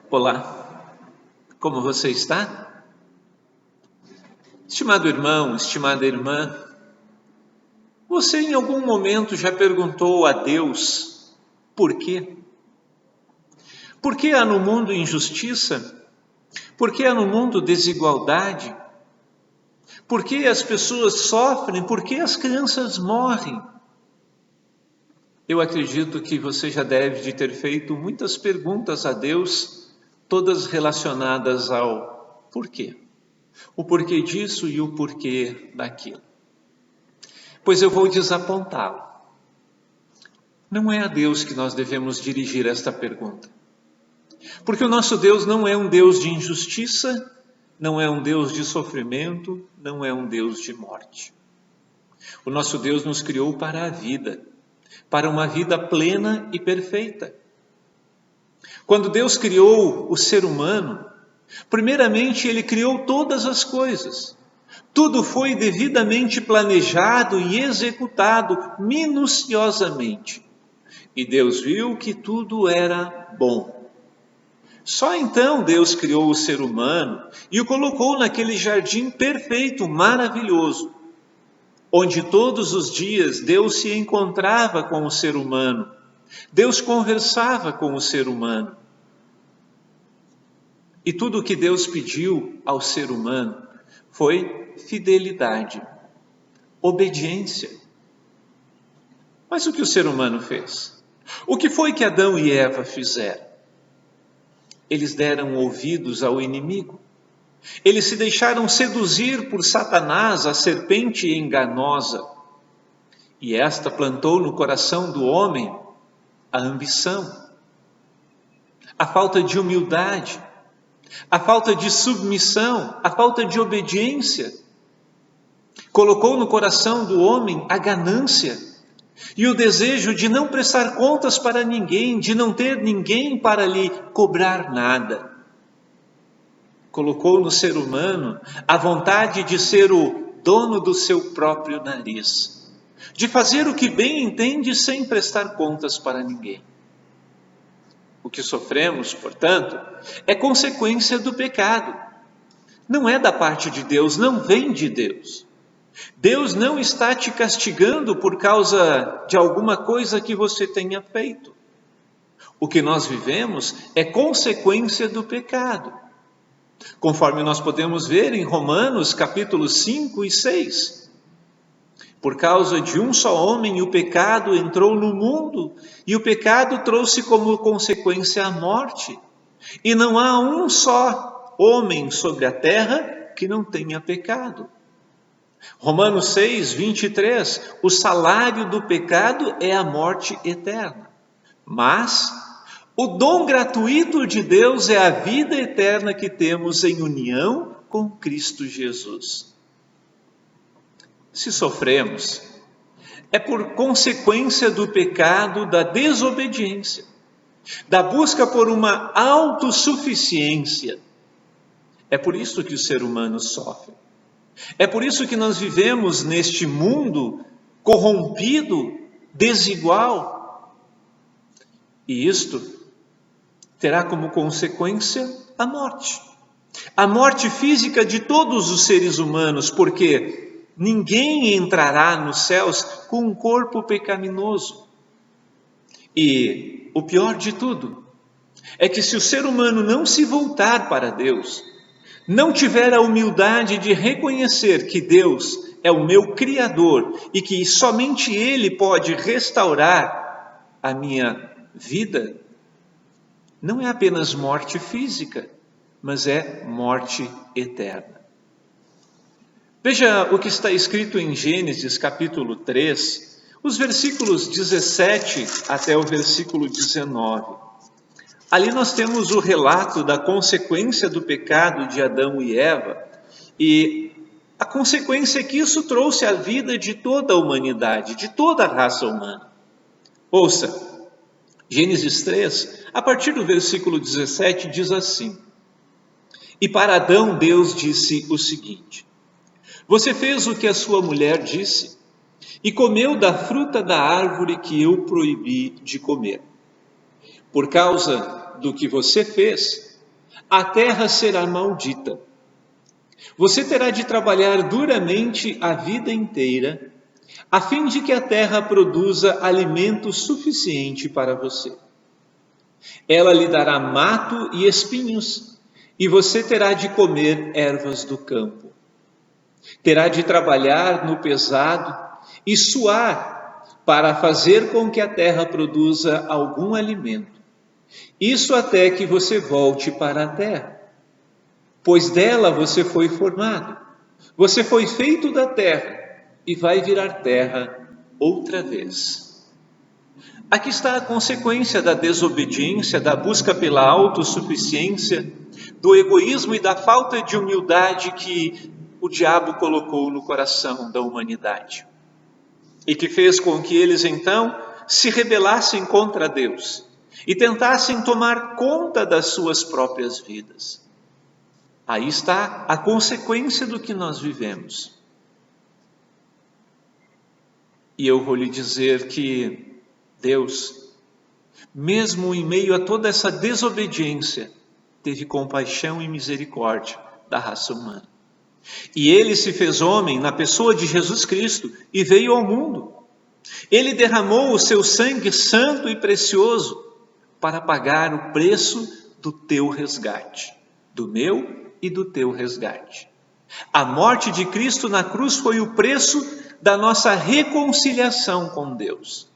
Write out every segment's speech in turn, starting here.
Olá, como você está? Estimado irmão, estimada irmã, você em algum momento já perguntou a Deus por quê? Por que há no mundo injustiça? Por que há no mundo desigualdade? Por que as pessoas sofrem? Por que as crianças morrem? Eu acredito que você já deve de ter feito muitas perguntas a Deus, todas relacionadas ao porquê. O porquê disso e o porquê daquilo. Pois eu vou desapontá-lo. Não é a Deus que nós devemos dirigir esta pergunta. Porque o nosso Deus não é um Deus de injustiça, não é um Deus de sofrimento, não é um Deus de morte. O nosso Deus nos criou para a vida, para uma vida plena e perfeita. Quando Deus criou o ser humano, primeiramente Ele criou todas as coisas. Tudo foi devidamente planejado e executado minuciosamente. E Deus viu que tudo era bom. Só então Deus criou o ser humano e o colocou naquele jardim perfeito, maravilhoso, onde todos os dias Deus se encontrava com o ser humano. Deus conversava com o ser humano. E tudo o que Deus pediu ao ser humano foi fidelidade, obediência. Mas o que o ser humano fez? O que foi que Adão e Eva fizeram? Eles deram ouvidos ao inimigo. Eles se deixaram seduzir por Satanás, a serpente enganosa. E esta plantou no coração do homem a ambição, a falta de humildade, a falta de submissão, a falta de obediência. Colocou no coração do homem a ganância e o desejo de não prestar contas para ninguém, de não ter ninguém para lhe cobrar nada. Colocou no ser humano a vontade de ser o dono do seu próprio nariz, de fazer o que bem entende sem prestar contas para ninguém. O que sofremos, portanto, é consequência do pecado. Não é da parte de Deus, não vem de Deus. Deus não está te castigando por causa de alguma coisa que você tenha feito. O que nós vivemos é consequência do pecado. Conforme nós podemos ver em Romanos capítulos 5 e 6. Por causa de um só homem, o pecado entrou no mundo, e o pecado trouxe como consequência a morte. E não há um só homem sobre a terra que não tenha pecado. Romanos 6, 23, o salário do pecado é a morte eterna. Mas o dom gratuito de Deus é a vida eterna que temos em união com Cristo Jesus. Se sofremos, é por consequência do pecado, da desobediência, da busca por uma autossuficiência. É por isso que o ser humano sofre. É por isso que nós vivemos neste mundo corrompido, desigual. E isto terá como consequência a morte. A morte física de todos os seres humanos, porque ninguém entrará nos céus com um corpo pecaminoso. E o pior de tudo é que se o ser humano não se voltar para Deus, não tiver a humildade de reconhecer que Deus é o meu Criador e que somente Ele pode restaurar a minha vida, não é apenas morte física, mas é morte eterna. Veja o que está escrito em Gênesis capítulo 3, os versículos 17 até o versículo 19. Ali nós temos o relato da consequência do pecado de Adão e Eva e a consequência que isso trouxe à vida de toda a humanidade, de toda a raça humana. Ouça, Gênesis 3, a partir do versículo 17, diz assim: E para Adão Deus disse o seguinte: Você fez o que a sua mulher disse e comeu da fruta da árvore que eu proibi de comer. Por causa do que você fez, a terra será maldita. Você terá de trabalhar duramente a vida inteira, a fim de que a terra produza alimento suficiente para você. Ela lhe dará mato e espinhos, e você terá de comer ervas do campo. Terá de trabalhar no pesado e suar para fazer com que a terra produza algum alimento. Isso até que você volte para a terra, pois dela você foi formado. Você foi feito da terra e vai virar terra outra vez. Aqui está a consequência da desobediência, da busca pela autossuficiência, do egoísmo e da falta de humildade que o diabo colocou no coração da humanidade. E que fez com que eles então se rebelassem contra Deus e tentassem tomar conta das suas próprias vidas. Aí está a consequência do que nós vivemos. E eu vou lhe dizer que Deus, mesmo em meio a toda essa desobediência, teve compaixão e misericórdia da raça humana. E Ele se fez homem na pessoa de Jesus Cristo e veio ao mundo. Ele derramou o seu sangue santo e precioso para pagar o preço do teu resgate, do meu e do teu resgate. A morte de Cristo na cruz foi o preço da nossa reconciliação com Deus.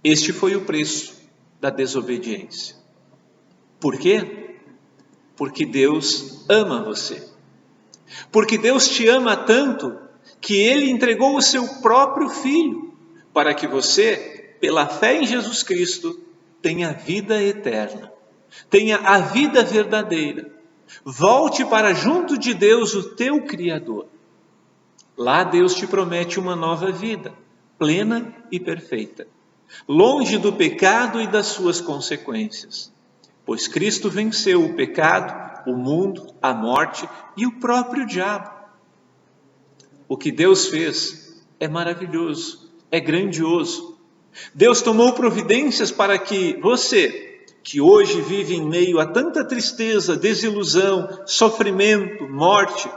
Este foi o preço da desobediência. Por quê? Porque Deus ama você. Porque Deus te ama tanto que Ele entregou o seu próprio Filho para que você, pela fé em Jesus Cristo, tenha vida eterna, tenha a vida verdadeira. Volte para junto de Deus, o teu Criador. Lá Deus te promete uma nova vida, plena e perfeita, longe do pecado e das suas consequências. Pois Cristo venceu o pecado, o mundo, a morte e o próprio diabo. O que Deus fez é maravilhoso, é grandioso. Deus tomou providências para que você, que hoje vive em meio a tanta tristeza, desilusão, sofrimento, morte,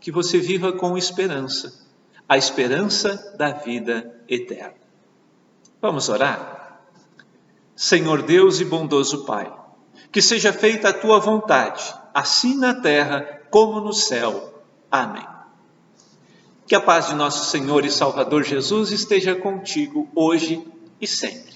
que você viva com esperança, a esperança da vida eterna. Vamos orar? Senhor Deus e bondoso Pai, que seja feita a tua vontade, assim na terra como no céu. Amém. Que a paz de nosso Senhor e Salvador Jesus esteja contigo hoje e sempre.